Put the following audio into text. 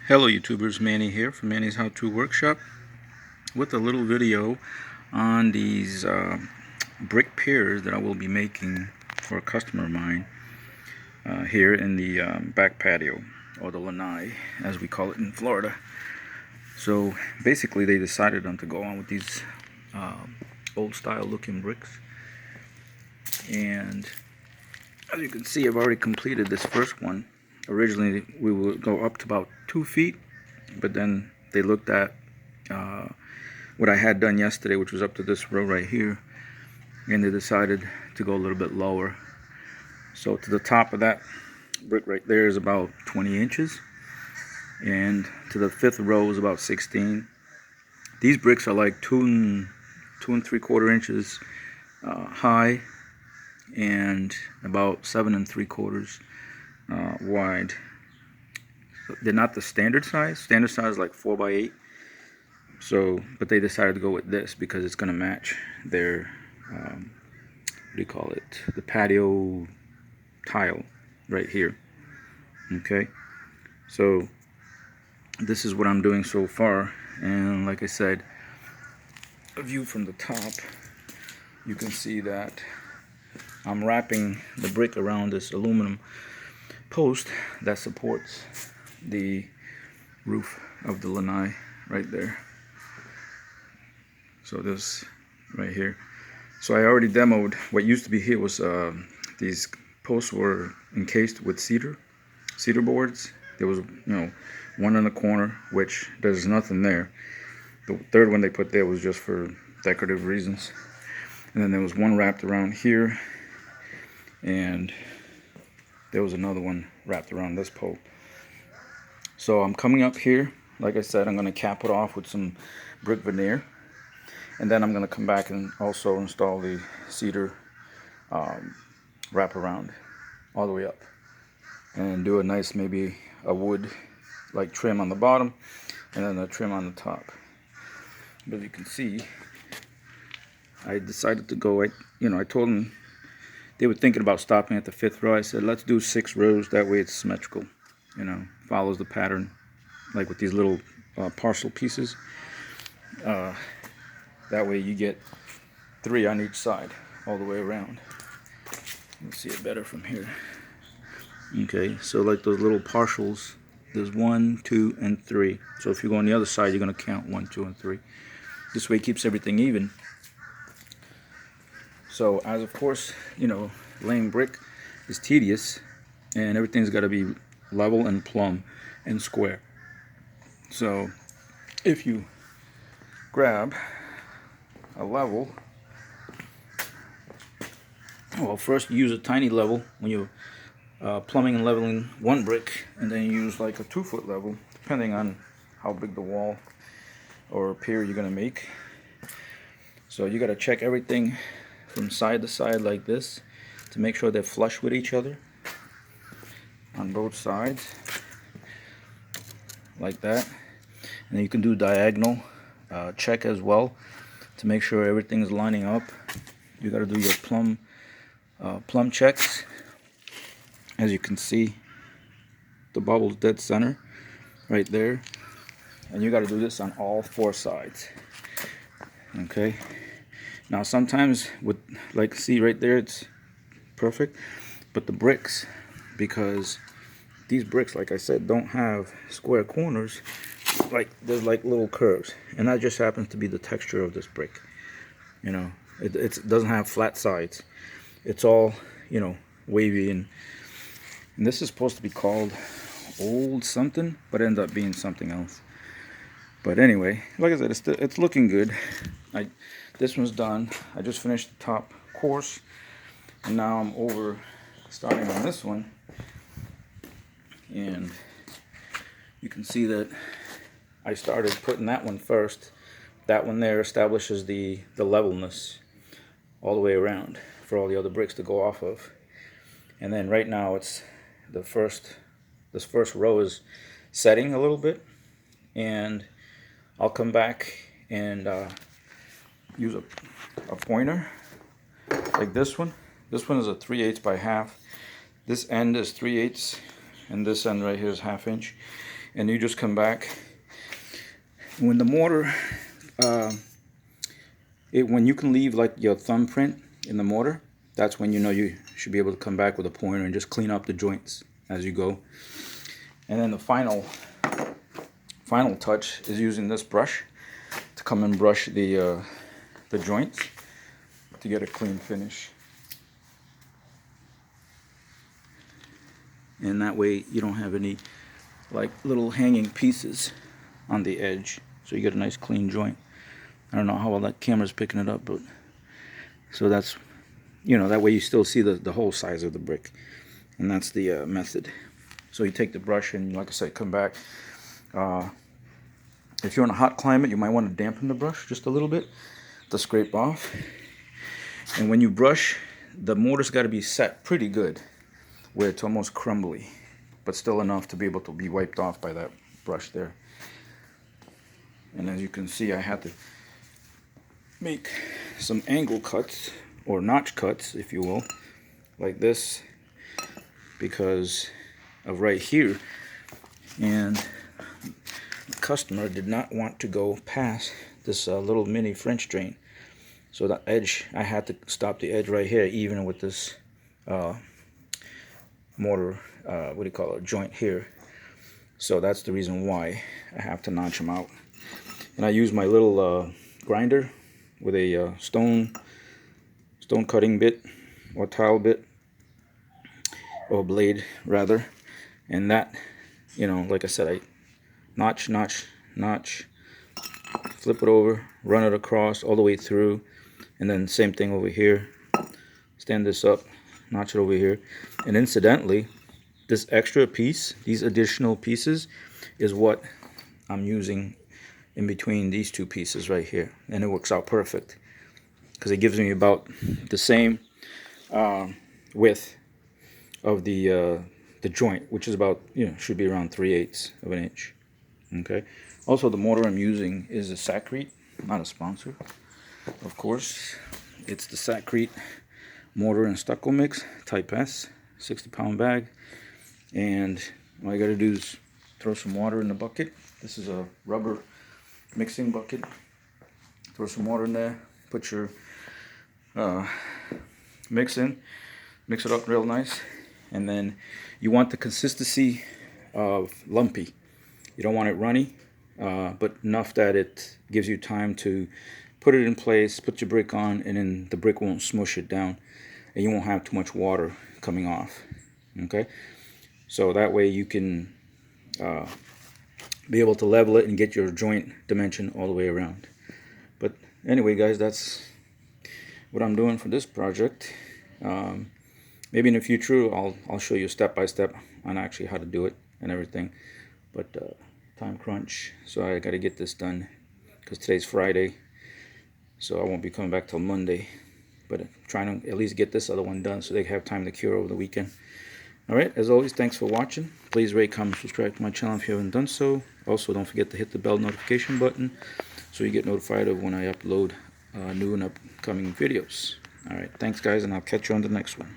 Hello YouTubers, Manny here from Manny's How To Workshop with a little video on these brick piers that I will be making for a customer of mine here in the back patio, or the lanai as we call it in Florida. So basically they decided on to go on with these old style looking bricks, and as you can see I've already completed this first one. Originally we would go up to about 2 feet, but then they looked at what I had done yesterday, which was up to this row right here, and they decided to go a little bit lower. So to the top of that brick right there is about 20 inches, and to the fifth row is about 16. These bricks are like 2 3/4 inches high and about 7 3/4 wide. They're not the standard size. Standard size is like 4x8. So, but they decided to go with this because it's going to match their, what do you call it? The patio tile right here. Okay. So, this is what I'm doing so far. And like I said, a view from the top, you can see that I'm wrapping the brick around this aluminum post that supports the roof of the lanai right there. So this right here. So I already demoed what used to be here was these posts were encased with cedar boards. There was, one in the corner, which there's nothing there. The third one they put there was just for decorative reasons. And then there was one wrapped around here, and there was another one wrapped around this pole. So I'm coming up here. Like I said, I'm going to cap it off with some brick veneer. And then I'm going to come back and also install the cedar wraparound all the way up. And do a nice, maybe a wood like trim on the bottom and then a trim on the top. But you can see, I decided to go, I told them, they were thinking about stopping at the 5th row. I said, let's do 6 rows. That way it's symmetrical, follows the pattern, like with these little parcel pieces. That way you get 3 on each side, all the way around. Let's see it better from here. Okay, so like those little partials, there's 1, 2, and 3. So if you go on the other side, you're going to count 1, 2, and 3. This way it keeps everything even. So as of course, laying brick is tedious, and everything's got to be level and plumb and square. So if you grab a level, well, first you use a tiny level when you're plumbing and leveling one brick, and then you use like a 2-foot level depending on how big the wall or pier you're going to make. So you got to check everything from side to side like this to make sure they're flush with each other on both sides like that. And then you can do diagonal check as well to make sure everything's lining up. You got to do your plumb checks. As you can see, the bubble's dead center right there, and you got to do this on all 4 sides. Okay, now sometimes with, like, see right there, it's perfect, but the bricks, because these bricks, like I said, don't have square corners, like there's like little curves, and that just happens to be the texture of this brick. It doesn't have flat sides. It's all, wavy, and this is supposed to be called old something, but it ends up being something else. But anyway, like I said, it's looking good. This one's done. I just finished the top course, and now I'm starting on this one. And you can see that I started putting that one first. That one there establishes the levelness all the way around for all the other bricks to go off of. And then right now it's this first row is setting a little bit, and I'll come back and use a pointer like this one. This one is a 3/8 by half. This end is 3/8 and this end right here is 1/2 inch. And you just come back. When the mortar, when you can leave like your thumbprint in the mortar, that's when you know you should be able to come back with a pointer and just clean up the joints as you go. And then the final touch is using this brush to come and brush the joints to get a clean finish. And that way you don't have any like little hanging pieces on the edge, so you get a nice clean joint. I don't know how well that camera's picking it up, but so that's, you know, that way you still see the whole size of the brick. And that's the method. So you take the brush and, like I said, come back. If you're in a hot climate, you might want to dampen the brush just a little bit to scrape off. And when you brush, the mortar's got to be set pretty good where it's almost crumbly, but still enough to be able to be wiped off by that brush there. And as you can see, I had to make some angle cuts, or notch cuts, if you will, like this, because of right here. And the customer did not want to go past this little mini French drain. So the edge, I had to stop the edge right here, even with this mortar, what do you call it, joint here. So that's the reason why I have to notch them out. And I use my little grinder with a stone cutting bit, or tile bit, or blade rather. And that, you know, like I said, I notch, flip it over, run it across all the way through, and then same thing over here. Stand this up, notch it over here. And incidentally, this extra piece, these additional pieces, is what I'm using in between these two pieces right here, and it works out perfect because it gives me about the same width of the joint, which is about, you know, should be around 3/8 of an inch. Okay. Also, the mortar I'm using is a Sacrete, not a sponsor, of course. It's the Sacrete mortar and stucco mix, type S, 60-pound bag. And all I got to do is throw some water in the bucket. This is a rubber mixing bucket. Throw some water in there, put your mix in, mix it up real nice, and then you want the consistency of lumpy. You don't want it runny, but enough that it gives you time to put it in place, put your brick on, and then the brick won't smush it down, and you won't have too much water coming off. Okay, so that way you can be able to level it and get your joint dimension all the way around. But anyway, guys, that's what I'm doing for this project. Maybe in the future I'll show you step by step on actually how to do it and everything. But time crunch, so I got to get this done because today's Friday, so I won't be coming back till Monday. But I'm trying to at least get this other one done so they have time to cure over the weekend. Alright, as always, thanks for watching. Please rate, comment, subscribe to my channel if you haven't done so. Also, don't forget to hit the bell notification button so you get notified of when I upload new and upcoming videos. Alright, thanks guys, and I'll catch you on the next one.